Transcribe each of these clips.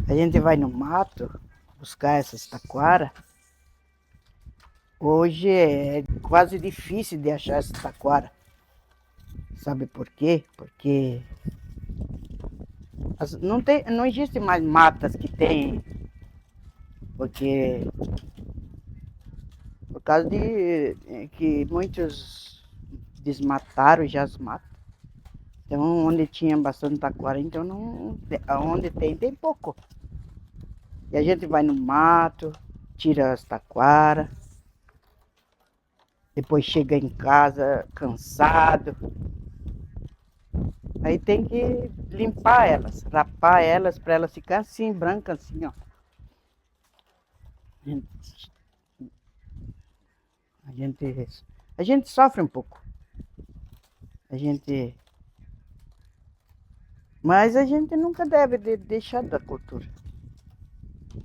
A gente vai no mato buscar essas taquara. Hoje é quase difícil de achar essa taquara. Sabe por quê? Porque não existe mais matas que tem, porque por causa de que muitos desmataram já as matas. Então, onde tinha bastante taquara, então não, onde tem pouco. E a gente vai no mato, tira as taquara, depois chega em casa cansado. Aí tem que limpar elas, rapar elas para elas ficar assim, brancas assim, ó. A gente, a gente sofre um pouco. A gente, mas a gente nunca deve deixar da cultura.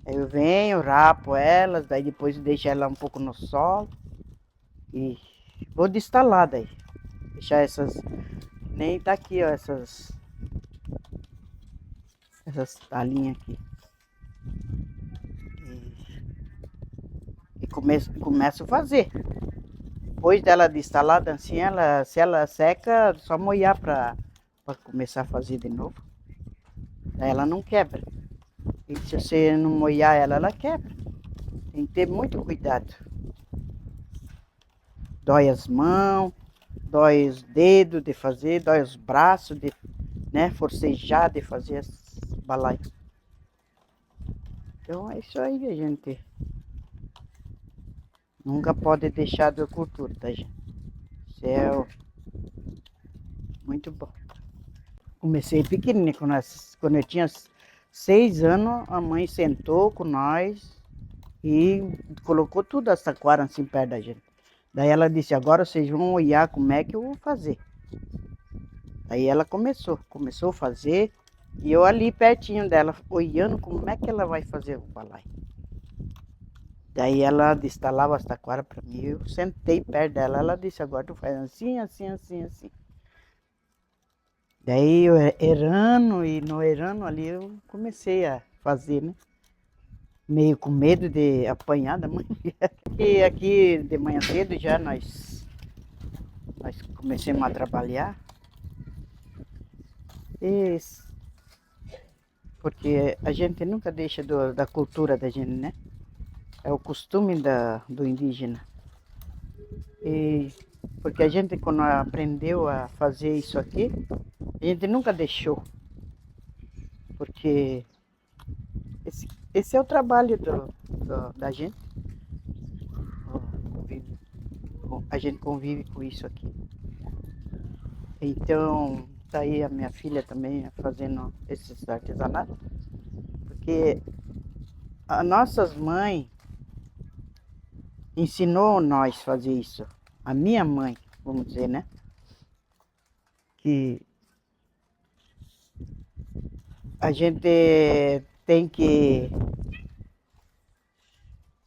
Eu venho, rapo elas, daí depois deixo ela um pouco no sol e vou destalar daí. Deixar essas, nem tá aqui, ó, essas talinhas aqui. E começo a fazer. Depois dela destalada assim, se ela seca, só molhar para começar a fazer de novo. Daí ela não quebra. E se você não molhar ela, ela quebra. Tem que ter muito cuidado. Dói as mãos, dói os dedos de fazer, dói os braços de, né, forcejar de fazer as balaias. Então é isso aí, a gente nunca pode deixar da cultura, tá, gente? Isso é muito bom. Comecei pequenininho, quando eu tinha 6 anos, a mãe sentou com nós e colocou tudo as taquara assim perto da gente. Daí ela disse, agora vocês vão olhar como é que eu vou fazer. Aí ela começou a fazer, e eu ali pertinho dela, olhando como é que ela vai fazer o balai. Daí ela destalava as taquara para mim, eu sentei perto dela, ela disse, agora tu faz assim, assim, assim, assim. Daí eu errando e no errando ali eu comecei a fazer, né? Meio com medo de apanhar da mãe. E aqui de manhã cedo já nós começamos a trabalhar. E, porque a gente nunca deixa da cultura da gente, né? É o costume do indígena. E porque a gente quando aprendeu a fazer isso aqui, a gente nunca deixou. Porque esse é o trabalho da gente. A gente convive com isso aqui. Então, tá aí a minha filha também fazendo esses artesanatos. Porque as nossas mães ensinou nós a fazer isso. A minha mãe, vamos dizer, né? Que a gente tem que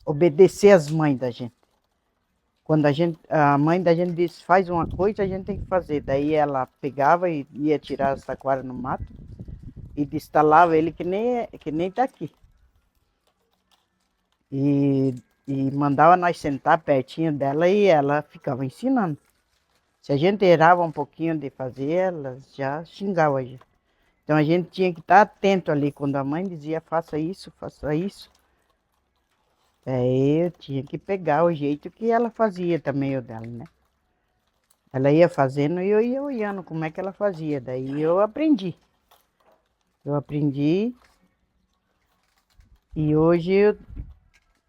obedecer às mães da gente. Quando a mãe da gente diz faz uma coisa, a gente tem que fazer. Daí ela pegava e ia tirar as taquara no mato e destalava ele que nem tá aqui. E, e mandava nós sentar pertinho dela e ela ficava ensinando. Se a gente errava um pouquinho de fazer, ela já xingava a gente. Então a gente tinha que estar atento ali quando a mãe dizia faça isso, faça isso. Aí eu tinha que pegar o jeito que ela fazia também o dela, né? Ela ia fazendo e eu ia olhando como é que ela fazia. Daí eu aprendi. Eu aprendi e hoje eu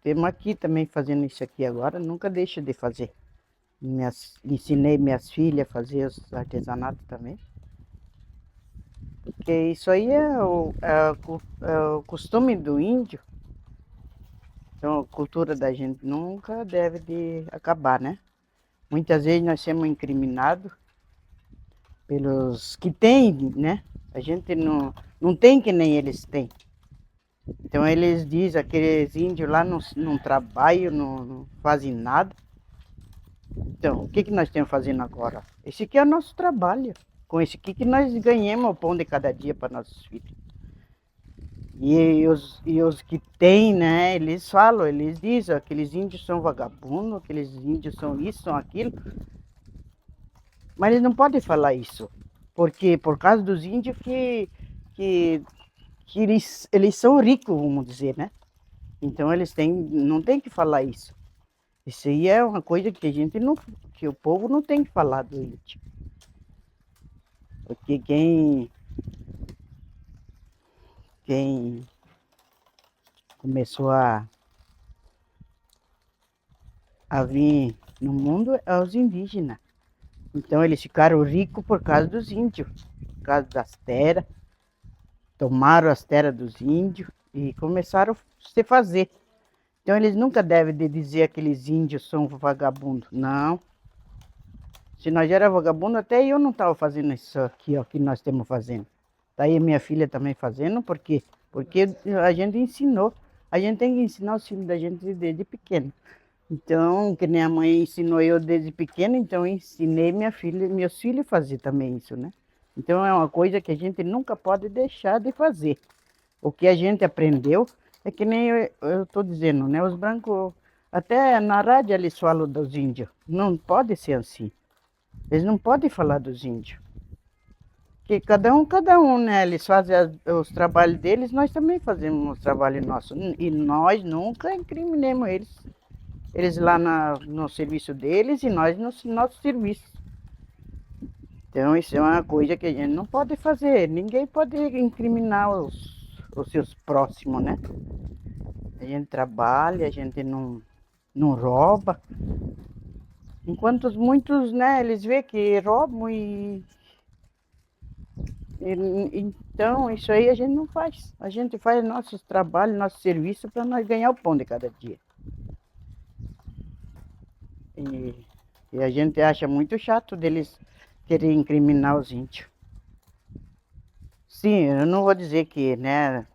temos aqui também fazendo isso aqui agora, nunca deixo de fazer. Ensinei minhas filhas a fazer os artesanatos também. Porque isso aí é o costume do índio. Então a cultura da gente nunca deve de acabar, né? Muitas vezes nós somos incriminados pelos que têm, né? A gente não tem que nem eles têm. Então eles dizem, aqueles índios lá não trabalham, não fazem nada. Então, o que nós temos fazendo agora? Esse aqui é o nosso trabalho. Com esse aqui que nós ganhamos o pão de cada dia para nossos filhos. E os que tem, né, eles falam, eles dizem, aqueles índios são vagabundos, aqueles índios são isso, são aquilo. Mas eles não podem falar isso. Porque por causa dos índios que, que eles são ricos, vamos dizer, né? Então eles não tem que falar isso. Isso aí é uma coisa que a gente não, que o povo não tem que falar do índio. Porque quem começou a vir no mundo é os indígenas. Então eles ficaram ricos por causa dos índios, por causa das terras, tomaram as terras dos índios e começaram a se fazer. Então eles nunca devem dizer que aqueles índios são vagabundos. Não. Se nós era vagabundo, até eu não estava fazendo isso aqui, ó, que nós estamos fazendo. Tá aí minha filha também fazendo, por quê? Porque a gente ensinou. A gente tem que ensinar os filhos da gente desde pequeno. Então, que nem a mãe ensinou eu desde pequeno, então eu ensinei minha filha, meus filhos a fazer também isso, né? Então é uma coisa que a gente nunca pode deixar de fazer. O que a gente aprendeu é que nem eu estou dizendo, né? Os brancos, até na rádio eles falam dos índios. Não pode ser assim. Eles não podem falar dos índios. Que cada um, né? Eles fazem os trabalhos deles, nós também fazemos os trabalhos nossos. E nós nunca incriminemos eles. Eles lá no serviço deles e nós no nosso serviço. Então isso é uma coisa que a gente não pode fazer. Ninguém pode incriminar os seus próximos, né? A gente trabalha, a gente não rouba. Enquanto muitos, né, eles vê que roubam então isso aí a gente não faz. A gente faz nossos trabalhos, nosso serviço para nós ganhar o pão de cada dia. E a gente acha muito chato deles querer incriminar os índios. Sim, eu não vou dizer que, né,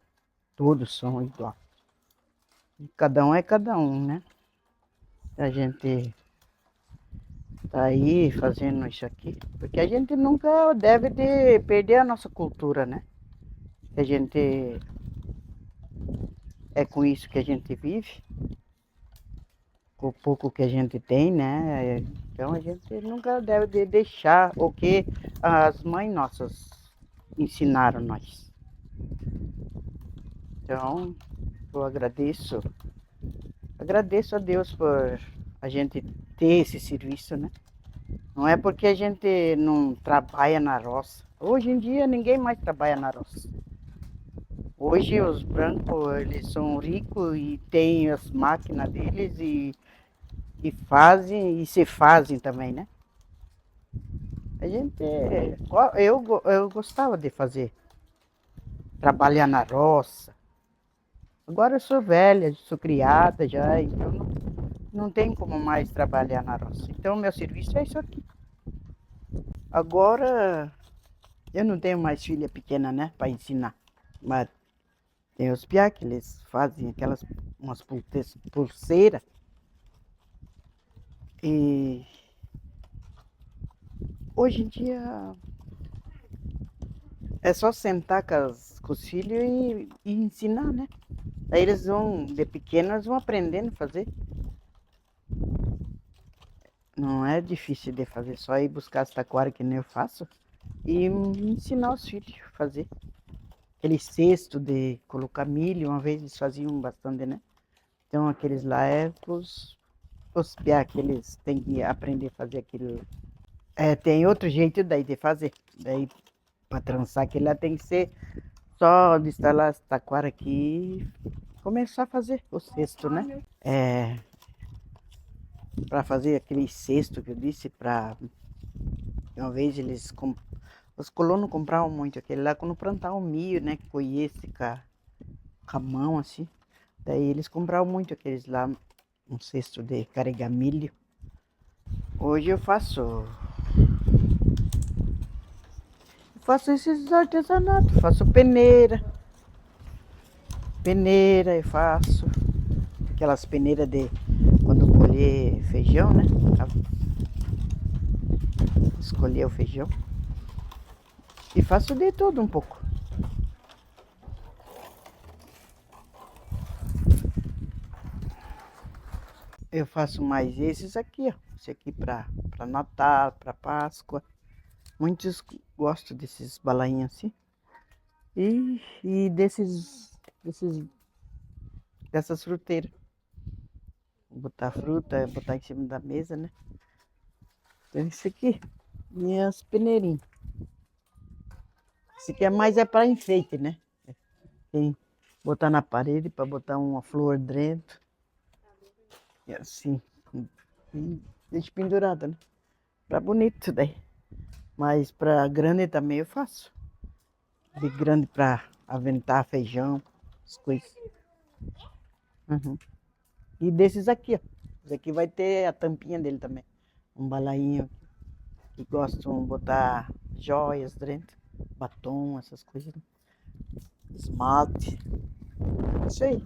todos são igual. Cada um é cada um, né? A gente tá aí fazendo isso aqui, porque a gente nunca deve perder a nossa cultura, né? A gente é com isso que a gente vive, com o pouco que a gente tem, né? Então a gente nunca deve deixar o que as mães nossas ensinaram nós. Então, eu agradeço a Deus por a gente ter esse serviço, né? Não é porque a gente não trabalha na roça. Hoje em dia ninguém mais trabalha na roça. Hoje os brancos, eles são ricos e têm as máquinas deles e fazem e se fazem também, né? A gente, eu gostava de fazer, trabalhar na roça. Agora eu sou velha, sou criada já, então não tem como mais trabalhar na roça. Então meu serviço é isso aqui. Agora eu não tenho mais filha pequena, né, para ensinar. Mas tem os piá que eles fazem umas pulseiras. E hoje em dia é só sentar com os filhos e ensinar, né? Aí eles vão, de pequenos, vão aprendendo a fazer. Não é difícil de fazer, só ir buscar as taquara que nem eu faço e ensinar os filhos a fazer. Aquele cesto de colocar milho, uma vez eles faziam bastante, né? Então aqueles lá é os piá que eles têm que aprender a fazer aquilo. É, tem outro jeito daí de fazer. Daí para trançar aquele lá tem que ser só instalar as taquara aqui e começar a fazer o cesto, né? É, para fazer aquele cesto que eu disse, para uma vez os colonos compravam muito aquele lá quando plantavam milho, né? Que conhece com a mão assim. Daí eles compravam muito aqueles lá, um cesto de carregar milho. Hoje eu faço esses artesanatos, faço peneira eu faço, aquelas peneiras de quando colher feijão, né? Escolher o feijão. E faço de tudo um pouco. Eu faço mais esses aqui, ó. Esse aqui para Natal, para Páscoa. Muitos gostam desses balainhos assim. E dessas fruteiras. Botar fruta, botar em cima da mesa, né? Então isso aqui. E as peneirinhas. Esse aqui é mais é para enfeite, né? Tem botar na parede para botar uma flor dentro. E assim. E deixa pendurada, né? Pra bonito isso daí. Mas pra grande também eu faço. De grande pra aventar feijão, as coisas. Uhum. E desses aqui, ó. Esse aqui vai ter a tampinha dele também. Um balainho que gostam de botar joias dentro. Batom, essas coisas. Esmalte. Isso aí.